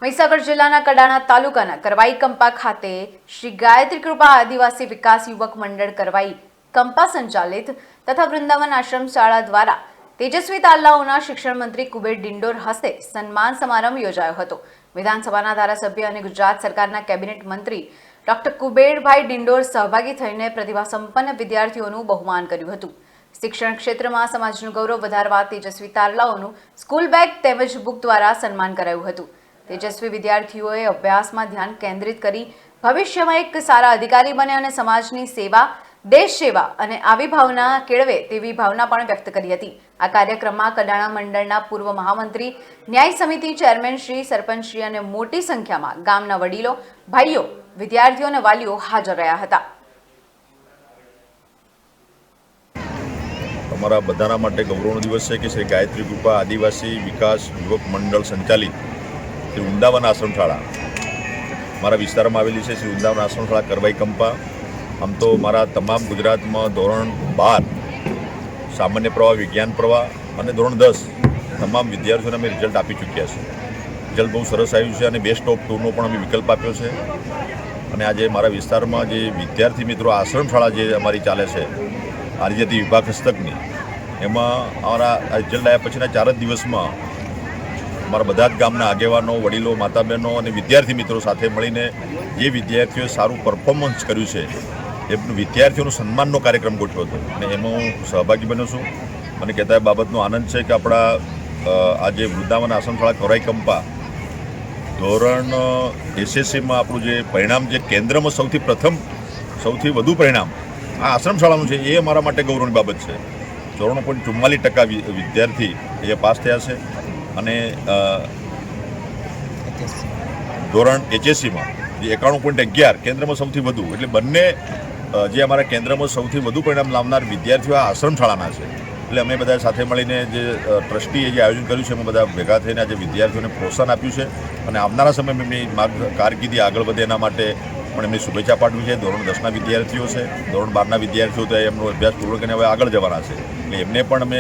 મહીસાગર જિલ્લાના કડાણા તાલુકાના કરવાઈ કંપા ખાતે શ્રી ગાયત્રી કૃપા આદિવાસી વિકાસ યુવક મંડળ કરવાઈ કંપા સંચાલિત તથા વૃંદાવન આશ્રમ શાળા દ્વારા તેજસ્વી તાલાઓના શિક્ષણ મંત્રી કુબેર ડિંડોર હસ્તે સન્માન સમારંભ યોજાયો હતો। વિધાનસભાના ધારાસભ્ય અને ગુજરાત સરકારના કેબિનેટ મંત્રી ડોક્ટર કુબેરભાઈ ડિંડોર સહભાગી થઈને પ્રતિભા સંપન્ન વિદ્યાર્થીઓનું બહુમાન કર્યું હતું। શિક્ષણ ક્ષેત્રમાં સમાજનું ગૌરવ વધારવા તેજસ્વી તારલાઓનું સ્કૂલ બેગ તેમજ બુક દ્વારા સન્માન કરાયું હતું। તેજસ્વી વિદ્યાર્થીઓએ અભ્યાસમાં ધ્યાન કેન્દ્રિત કરી ભવિષ્યમાં એક સારા અધિકારી બને અને સમાજની સેવા, દેશ સેવા અને આવી ભાવના કેળવે તેવી ભાવના પણ વ્યક્ત કરી હતી। આ કાર્યક્રમમાં કડાણા મંડળના પૂર્વ મહામંત્રી, ન્યાય સમિતિ ચેરમેન શ્રી, સરપંચ શ્રી અને મોટી સંખ્યામાં ગામના વડીલો, ભાઈઓ, વિદ્યાર્થીઓ અને વાલીઓ હાજર રહ્યા હતા। અમારા બધાના માટે ગૌરવનો દિવસ છે કે શ્રી ગાયત્રી કૃપા આદિવાસી વિકાસ યુવક મંડળ સંચાલિત શ્રી વૃંદાવન આશ્રમ શાળા મારા વિસ્તારમાં આવેલી છે। શ્રી વૃંદાવન આશ્રમ શાળા કરવાઈ કંપા આમ તો મારા તમામ ગુજરાતમાં ધોરણ 12 સામાન્ય પ્રવાહ, વિજ્ઞાન પ્રવાહ અને ધોરણ 10 તમામ વિદ્યાર્થીઓને અમે રિઝલ્ટ આપી ચૂક્યા છે। રિઝલ્ટ બહુ સરસ આવ્યું છે અને બેસ્ટ ઓફ 2નો પણ અમે વિકલ્પ આપ્યો છે। અને આજે મારા વિસ્તારમાં જે વિદ્યાર્થી મિત્રો આશ્રમ શાળા જે અમારી ચાલે છે આદિજાતિ વિભાગ હસ્તકની, એમાં અમારા રિઝલ્ટ આવ્યા પછીના 4 જ દિવસમાં અમારા બધા જ ગામના આગેવાનો, વડીલો, માતા બહેનો અને વિદ્યાર્થી મિત્રો સાથે મળીને જે વિદ્યાર્થીઓએ સારું પરફોર્મન્સ કર્યું છે એમનું વિદ્યાર્થીઓનું સન્માનનો કાર્યક્રમ ગોઠવ્યો હતો અને એમાં હું સહભાગી બન્યો છું। મને કહેતા એ બાબતનો આનંદ છે કે આપણા આજે વૃંદાવન આશ્રમ શાળા કરવાઈ કંપા ધોરણ SSCમાં આપણું જે પરિણામ, જે કેન્દ્રમાં સૌથી વધુ પરિણામ આ આશ્રમ શાળાનું છે, એ અમારા માટે ગૌરવની બાબત છે। 94.44% વિદ્યાર્થી એ પાસ થયા છે અને ધોરણ HSCમાં જે 91.11 કેન્દ્રમાં સૌથી વધુ, એટલે બંને જે અમારા કેન્દ્રમાં સૌથી વધુ પરિણામ લાવનાર વિદ્યાર્થીઓ આ આશ્રમ શાળાના છે। એટલે અમે બધા સાથે મળીને જે ટ્રસ્ટીએ જે આયોજન કર્યું છે એમાં બધા ભેગા થઈને આજે વિદ્યાર્થીઓને પ્રોત્સાહન આપ્યું છે અને આવનારા સમયમાં એમની કારકિર્દી આગળ વધે એના માટે પણ એમની શુભેચ્છા પાઠવી છે। ધોરણ 10ના વિદ્યાર્થીઓ છે, ધોરણ 12ના વિદ્યાર્થીઓ તો એમનો અભ્યાસ પૂર્ણ કરીને હવે આગળ જવાના છે, એટલે એમને પણ અમે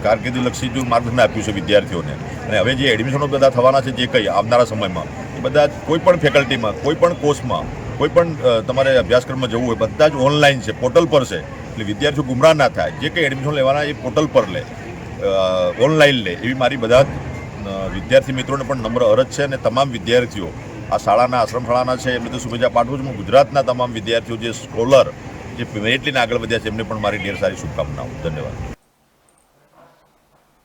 કારકિર્દીલક્ષી જો માર્ગદર્શન આપ્યું છે વિદ્યાર્થીઓને। અને હવે જે એડમિશનો બધા થવાના છે, જે કંઈ આવનારા સમયમાં એ બધા કોઈ પણ ફેકલ્ટીમાં, કોઈ પણ કોર્સમાં, કોઈ પણ તમારે અભ્યાસક્રમમાં જવું હોય બધા જ ઓનલાઈન છે, પોર્ટલ પર છે, એટલે વિદ્યાર્થીઓ ગુમરાહ ના થાય। જે કંઈ એડમિશન લેવાના એ પોર્ટલ પર લે, ઓનલાઈન લે, એવી મારી બધા વિદ્યાર્થી મિત્રોને પણ નમ્ર અરજ છે। અને તમામ વિદ્યાર્થીઓ આ શાળાના, આશ્રમ શાળાના છે એમને તો શુભેચ્છા પાઠવું છું। હું ગુજરાતના તમામ વિદ્યાર્થીઓ જે સ્કોલર, જે મેરિટ લઈને આગળ વધ્યા છે એમને પણ મારી ઢેર સારી શુભકામનાઓ। ધન્યવાદ।